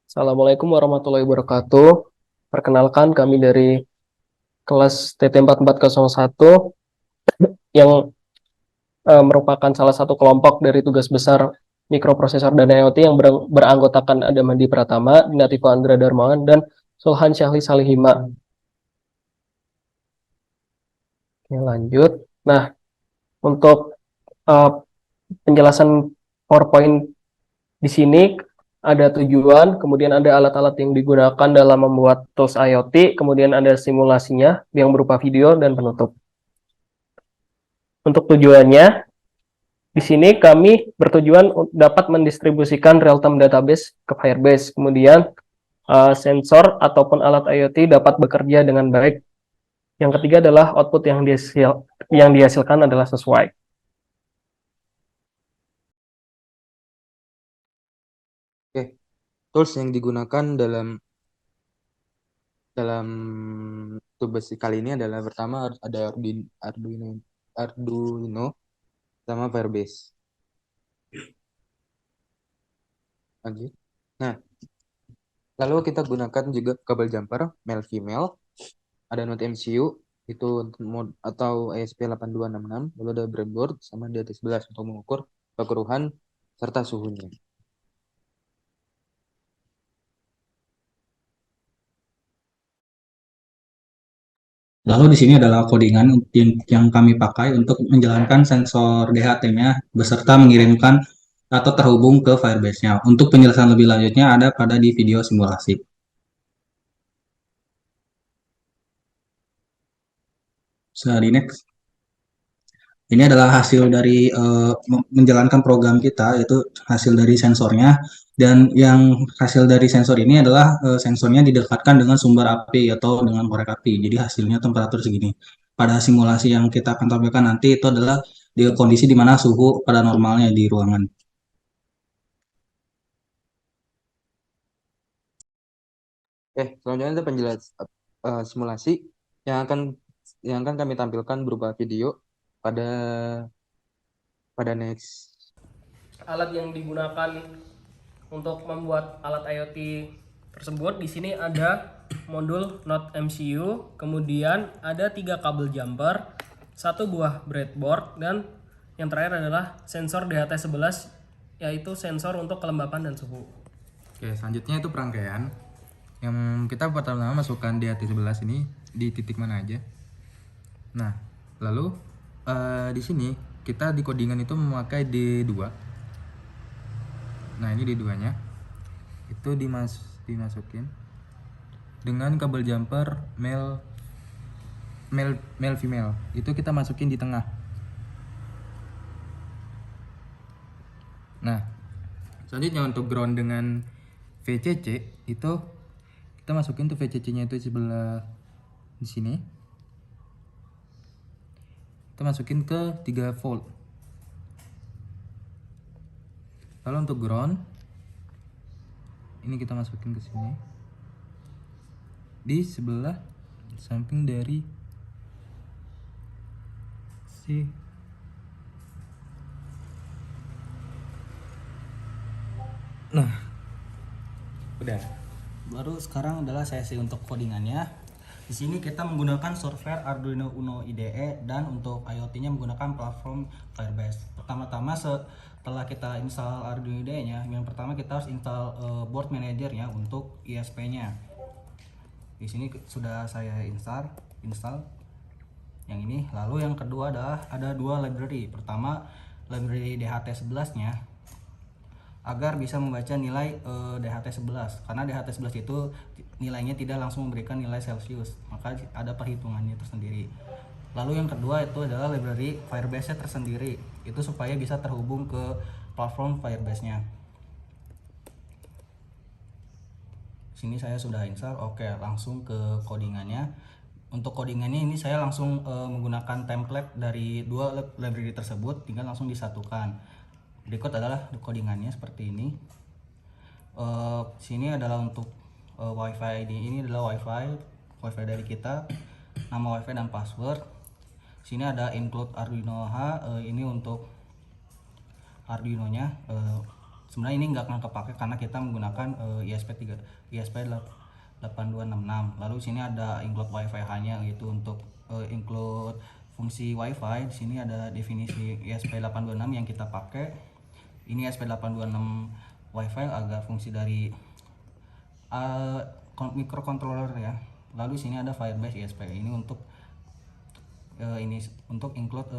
Assalamualaikum warahmatullahi wabarakatuh. Perkenalkan kami dari kelas TT4401 yang merupakan salah satu kelompok dari tugas besar mikroprosesor dan IoT yang beranggotakan ada Mandi Pratama, Dinatifa Andra Darmawan, dan Sulhan Syahli Salihima. Oke, lanjut. Nah, untuk uh, penjelasan PowerPoint di sini ada tujuan, kemudian ada alat-alat yang digunakan dalam membuat tools IoT, kemudian ada simulasinya yang berupa video dan penutup. Untuk tujuannya, di sini kami bertujuan dapat mendistribusikan real-time database ke Firebase. Kemudian sensor ataupun alat IoT dapat bekerja dengan baik. Yang ketiga adalah output yang dihasilkan adalah sesuai. Oke, tools yang digunakan dalam dalam tugas kali ini adalah pertama harus ada Arduino sama Firebase. Lanjut. Nah, lalu kita gunakan juga kabel jumper male female, ada Node MCU itu untuk mode atau ESP8266, lalu ada breadboard sama DT11 untuk mengukur kekeruhan serta suhunya. Lalu di sini adalah codingan yang kami pakai untuk menjalankan sensor DHT-nya beserta mengirimkan atau terhubung ke Firebase-nya. Untuk penjelasan lebih lanjutnya ada pada di video simulasi. Di next. Ini adalah hasil dari menjalankan program kita, yaitu hasil dari sensornya. Dan yang hasil dari sensor ini adalah sensornya didekatkan dengan sumber api atau dengan korek api. Jadi hasilnya temperatur segini. Pada simulasi yang kita akan tampilkan nanti itu adalah di kondisi di mana suhu pada normalnya di ruangan. Selanjutnya ada simulasi yang akan kami tampilkan berupa video pada next. Alat yang digunakan untuk membuat alat IoT tersebut di sini ada modul Node MCU, kemudian ada 3 kabel jumper, 1 buah breadboard, dan yang terakhir adalah sensor DHT11 yaitu sensor untuk kelembapan dan suhu. Oke, selanjutnya itu perangkaian yang kita pertama masukkan DHT11 ini di titik mana aja. Nah, lalu di sini kita di codingan itu memakai D2. Nah, ini D2-nya. Itu dimasukin dengan kabel jumper male female. Itu kita masukin di tengah. Nah, selanjutnya untuk ground dengan VCC itu kita masukin tuh VCC-nya itu sebelah di sini. Kita masukin ke 3 volt. Lalu untuk ground ini kita masukin ke sini. Di sebelah samping dari si Nah, udah. Baru sekarang adalah sesi untuk codingannya. Di sini kita menggunakan software Arduino Uno IDE dan untuk IoT-nya menggunakan platform Firebase. Pertama-tama setelah kita install Arduino IDE-nya, yang pertama kita harus install board manager-nya untuk ISP-nya. Di sini sudah saya install yang ini. Lalu yang kedua adalah ada 2 library. Pertama library DHT11-nya agar bisa membaca nilai DHT11, karena DHT11 itu nilainya tidak langsung memberikan nilai Celsius, maka ada perhitungannya tersendiri. Lalu yang kedua itu adalah library Firebase tersendiri, itu supaya bisa terhubung ke platform Firebase-nya. Sini saya sudah install. Oke, langsung ke codingannya. Untuk codingannya ini saya langsung menggunakan template dari 2 library tersebut, tinggal langsung disatukan. Berikut adalah codingannya seperti ini. Sini adalah untuk WiFi ID. Ini adalah WiFi dari kita, nama WiFi dan password. Sini ada include Arduino H. Ini untuk Arduino-nya. sebenarnya ini nggak akan kepake karena kita menggunakan ISP 8266. Lalu sini ada include wifi hanya, yaitu untuk include fungsi wifi. Di sini ada definisi ISP 826 yang kita pakai. Ini ISP 826 wifi agar fungsi dari microcontroller ya. Lalu sini ada Firebase ISP. Ini untuk include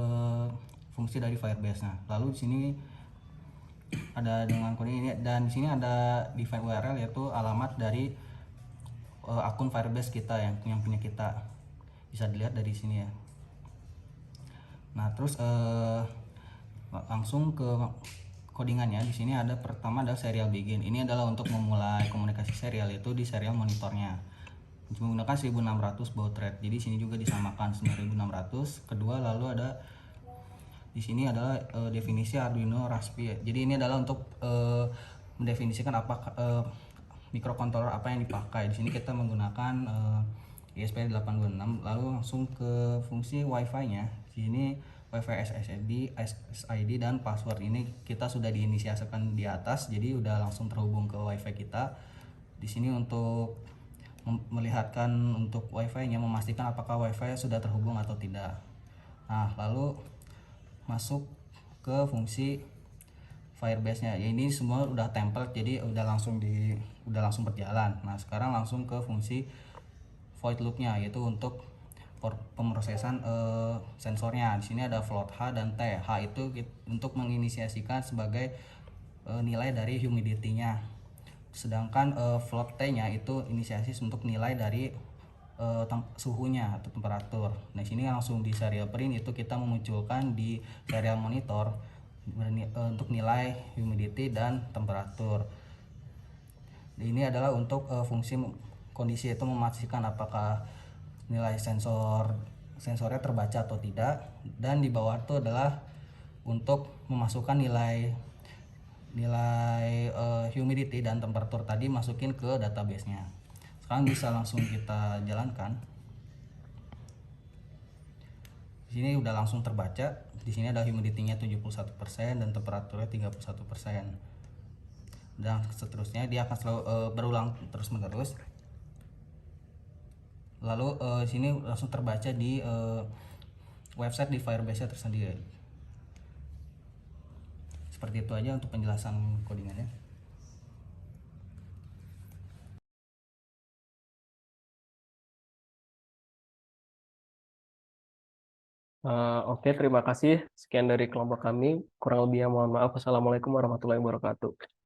fungsi dari Firebase. Nah, lalu di sini ada dengan kode ini, dan di sini ada define URL, yaitu alamat dari akun Firebase kita yang punya kita. Bisa dilihat dari sini ya. Nah, terus langsung ke codingannya. Di sini ada pertama adalah serial begin. Ini adalah untuk memulai komunikasi serial, yaitu di serial monitornya menggunakan 1600 baud rate. Jadi sini juga disamakan 9600. Kedua, lalu ada di sini adalah definisi Arduino Raspi. Jadi ini adalah untuk mendefinisikan apa microcontroller apa yang dipakai. Di sini kita menggunakan ESP8266. Lalu langsung ke fungsi Wi-Fi-nya. Di sini Wi-Fi SSID dan password ini kita sudah diinisiasikan di atas, jadi udah langsung terhubung ke Wi-Fi kita. Di sini untuk melihatkan untuk Wi-Fi-nya, memastikan apakah Wi-Fi sudah terhubung atau tidak. Nah, lalu masuk ke fungsi Firebase-nya. Ya, ini semua udah template, jadi udah langsung berjalan. Nah, sekarang langsung ke fungsi void loop-nya, yaitu untuk pemrosesan sensornya. Di sini ada float H dan T. H itu untuk menginisiasikan sebagai nilai dari humidity-nya. Sedangkan float T-nya itu inisiasi untuk nilai dari suhunya atau temperatur. Nah, sini langsung di serial print itu kita memunculkan di serial monitor untuk nilai humidity dan temperatur. Ini adalah untuk fungsi kondisi, itu memastikan apakah nilai sensornya terbaca atau tidak. Dan di bawah itu adalah untuk memasukkan nilai humidity dan temperatur tadi, masukin ke database-nya. Sekarang bisa langsung kita jalankan. Di sini udah langsung terbaca. Di sini ada humidity-nya 71% dan temperaturnya 31%. Dan seterusnya dia akan selalu berulang terus menerus. Lalu sini langsung terbaca di website di Firebase tersendiri. Seperti itu aja untuk penjelasan codingannya. Oke, terima kasih. Sekian dari kelompok kami. Kurang lebihnya mohon maaf. Wassalamualaikum warahmatullahi wabarakatuh.